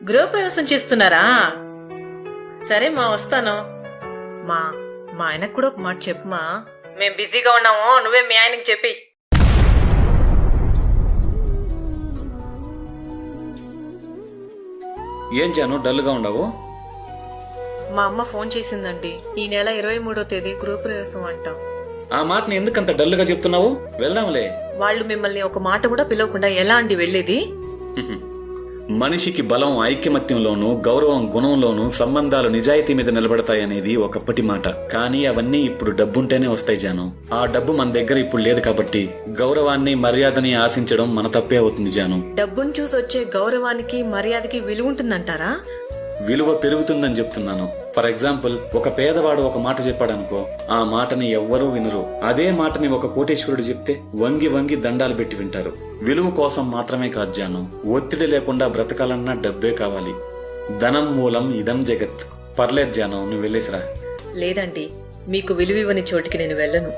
గృహప్రవేశం చేస్తున్నారా? సరే మా వస్తాను. మా మా ఆయనకు కూడా ఒక మాట చెప్పుమా. మేం బిజీగా ఉన్నాము, నువ్వే మీ ఆయనకు చెప్పి. ఏం జాను డల్గా ఉండవు? మా అమ్మ ఫోన్ చేసిందండి. ఈ నెల 23వ తేదీ గృహప్రవేశం అంట. ఆ మాటని ఎందుకంత డల్గా చెప్తున్నావు? వెళ్దాంలే. వాళ్ళు మిమ్మల్ని ఒక మాట కూడా పిలవకుండా ఎలా అండి వెళ్ళేది? మనిషికి బలం ఐకమత్యంలోనూ, గౌరవం గుణంలోనూ, సంబంధాలు నిజాయితీ మీద నిలబడతాయనేది ఒకప్పటి మాట. కానీ అవన్నీ ఇప్పుడు డబ్బుంటేనే వస్తాయి జాను. ఆ డబ్బు మన దగ్గర ఇప్పుడు లేదు కాబట్టి గౌరవాన్ని మర్యాదని ఆశించడం మన తప్పే అవుతుంది జాను. డబ్బును చూసి వచ్చే గౌరవానికి మర్యాదకి విలువ ఉంటుందంటారా? విలువ పెరుగుతుందని చెప్తున్నాను. ఫర్ ఎగ్జాంపుల్, ఒక పేదవాడు ఒక మాట చెప్పాడనుకో, ఆ మాటని ఎవ్వరూ వినరు. అదే మాటని ఒక కోటేశ్వరుడు చెప్తే వంగి వంగి దండాలు పెట్టి వింటారు. విలువ కోసం మాత్రమే కాదు జాను, ఒత్తిడి లేకుండా బ్రతకాలన్నా డబ్బే కావాలి. ధనం మూలం ఇదం జగత్. పర్లేదు జాను, నువ్వు వెళ్ళేసిరా. లేదండి, మీకు విలువ ఇవ్వని చోటికి నేను వెళ్ళను.